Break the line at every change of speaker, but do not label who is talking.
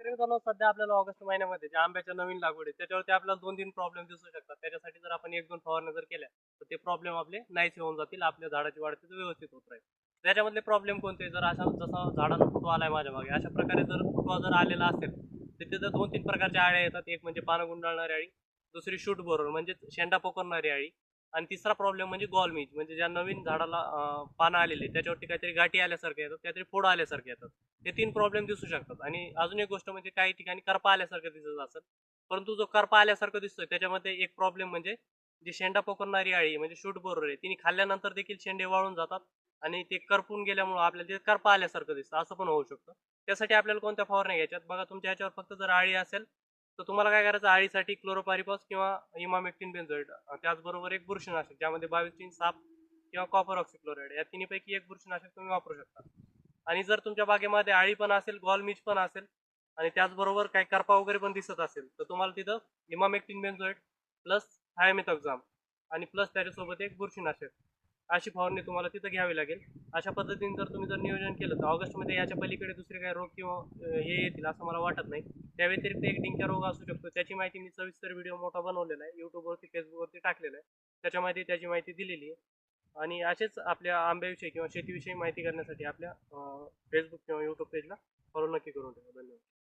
तर मित्रांनो सध्या आपल्याला ऑगस्ट महिन्यामध्ये जे आंब्याच्या नवीन लागवड आहे त्याच्यावरती आपल्याला 2-3 प्रॉब्लेम दिसू शकतात. त्याच्यासाठी जर आपण 1-2 फवारण्या जर केल्या, तर ते प्रॉब्लेम आपले नाहीसे होऊन जातील. आपल्या झाडाची वाढ तिथं व्यवस्थित होत राहील. त्याच्यामधले प्रॉब्लेम कोणते? जर अशा जसा झाडाला फुटवा आलाय माझ्या मागे, अशा प्रकारे जर फुटवा जर आलेला असेल, तर तिथं 2-3 प्रकारच्या अळ्या येतात. एक म्हणजे पानं गुंडाळणारी अळी, दुसरी शूट बोरर म्हणजे शेंडा पोखरणारी अळी आणि तिसरा प्रॉब्लेम म्हणजे गॉल मिच म्हणजे ज्या नवीन झाडाला पानं आलेली त्याच्यावरती काहीतरी गाठी आल्यासारख्या येतात, काहीतरी फोड आल्यासारखे येतात. हे 3 प्रॉब्लेम दिसू शकतात आणि अजून एक गोष्ट म्हणजे काही ठिकाणी करपा आल्यासारखं दिसत असेल. परंतु जो करपा आल्यासारखं दिसतोय त्याच्यामध्ये एक प्रॉब्लेम म्हणजे जी शेंडा पोखरणारी अळी म्हणजे शूट बोरर आहे, तिने खाल्ल्यानंतर देखील शेंडे वाळून जातात आणि ते करपून गेल्यामुळं आपल्याला ते करपा आल्यासारखं दिसतं. असं पण होऊ शकतं. त्यासाठी आपल्याला कोणत्या फवारण्या घ्यायच्यात? बघा तुमच्या ह्याच्यावर फक्त जर अळी असेल, तर तुम्हाला काय करायचं अळीसाठी क्लोरोपारिफॉस किंवा इमामेक्टिन बेन्झोएट त्याचबरोबर एक बुरशीनाशक ज्यामध्ये 22 साप किंवा कॉपर ऑक्सिक्लोराइड या तिन्हीपैकी एक बुरशीनाशक तुम्ही वापरू शकता. आणि जर तुमच्या बागेमध्ये अळी पण असेल, गॉलमीच पण असेल आणि त्याचबरोबर काही करपा वगैरे पण दिसत असेल, तर तुम्हाला तिथं इमामेक्टिन बेन्झोएट प्लस थायमेथॉक्झाम आणि प्लस त्याच्यासोबत एक बुरशीनाशक अशी फवारणी तुम्हाला तिथं घ्यावी लागेल. अशा पद्धतीने जर नियोजन केलं तर ऑगस्टमध्ये याच्या पलीकडे दुसरे काही रोग किंवा हे येतील असं मला वाटत नाही. त्या व्यतिरिक्त एक डिंक्या रोग असू शकतो, त्याची माहिती मी सविस्तर व्हिडिओ मोठा बनवलेला आहे, युट्यूबवरती फेसबुकवरती टाकलेला आहे. त्याच्यामध्ये त्याची माहिती दिलेली आहे. आणि असेच आपल्या आंब्याविषयी किंवा शेतीविषयी माहिती करण्यासाठी आपल्या फेसबुक किंवा यूट्यूब पेजला फॉलो नक्की करून ठेवा. धन्यवाद.